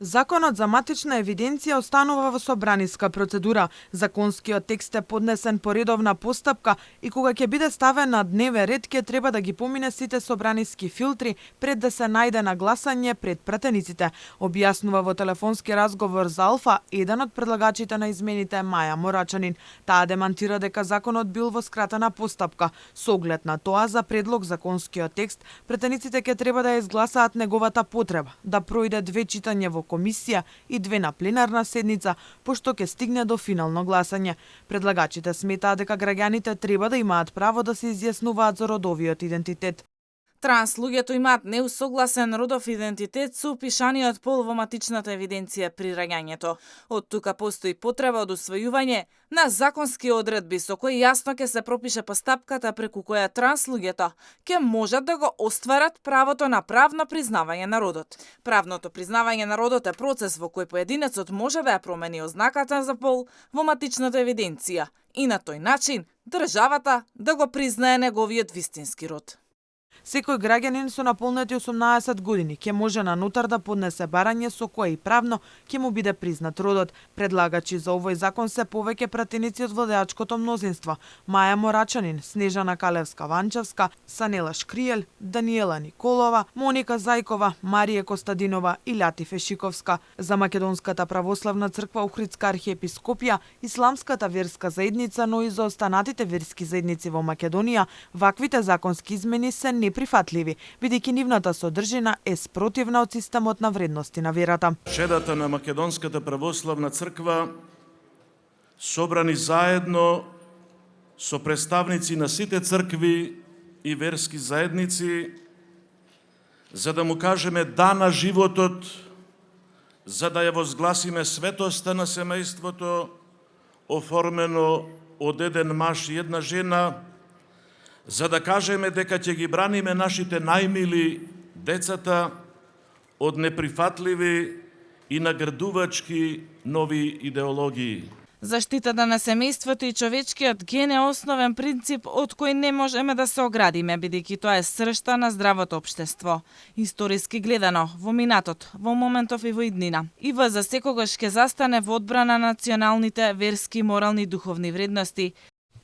Законот за матична евиденција останува во собраниска процедура. Законскиот текст е поднесен по редовна постапка и кога ќе биде ставен на дневен ред ќе треба да ги помине сите собраниски филтри пред да се најде на гласање пред пратениците, објаснува во телефонски разговор за Алфа еден од предлагачите на измените Маја Морачанин. Таа демантира дека законот бил во скратена постапка. Со оглед на тоа, за предлог законскиот текст, пратениците ќе треба да ја изгласаат неговата потреба да пројде 2 читања во комисија и 2 на пленарна седница, пошто ќе стигне до финално гласање. Предлагачите сметаат дека граѓаните треба да имаат право да се изјаснуваат за родовиот идентитет. Транс луѓето имаат неусогласен родов идентитет со упишаниот пол во матичната евиденција при раѓањето. Од тука постои потреба од усвојување на законски одредби со кои јасно ќе се пропише постапката преку која транс луѓето ќе можат да го остварат правото на правно признавање на родот. Правното признавање на родот е процес во кој поединецот може да ја промени ознаката за пол во матичната евиденција и на тој начин државата да го признае неговиот вистински род. Секој граѓанин со наполнети 18 години ќе може на нотар да поднесе барање со кое и правно ќе му биде признат родот. Предлагачи за овој закон се повеќе пратеници од владеачкото мнозинство: Маја Морачанин, Снежана Калевска-Ванчевска, Санела Шкриел, Даниела Николова, Моника Зајкова, Марија Костадинова и Лјати Фешиковска. За Македонската православна црква Охридска архиепископија, Исламската верска заедница, но и за останатите верски заедници во Македонија, ваквите законски измени се неприфатливи, бидејќи нивната содржина е спротивна од системот на вредности на верата. Шедата на Македонската православна црква, собрани заедно со представници на сите цркви и верски заедници, за да му кажеме да на животот, за да ја возгласиме светоста на семејството, оформено од еден маж и една жена, за да кажеме дека ќе ги браниме нашите најмили, децата, од неприфатливи и наградувачки нови идеологии. Заштитата на семејството и човечкиот ген е основен принцип од кој не можеме да се оградиме, бидејќи тоа е сршта на здравото општество. Историски гледано, во минатот, во моментов и во иднина. ИВ за секогаш ќе застане во одбрана на националните, верски, морални и духовни вредности.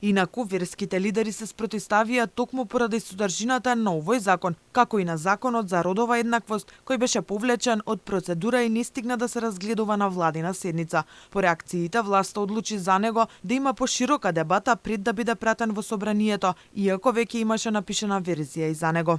Инаку, верските лидери се спротивставија токму поради содржината на овој закон, како и на законот за родова еднаквост, кој беше повлечен од процедура и не стигна да се разгледува на владина седница. По реакциите, власта одлучи за него да има поширока дебата пред да биде пратен во собранието, иако веќе имаше напишана верзија и за него.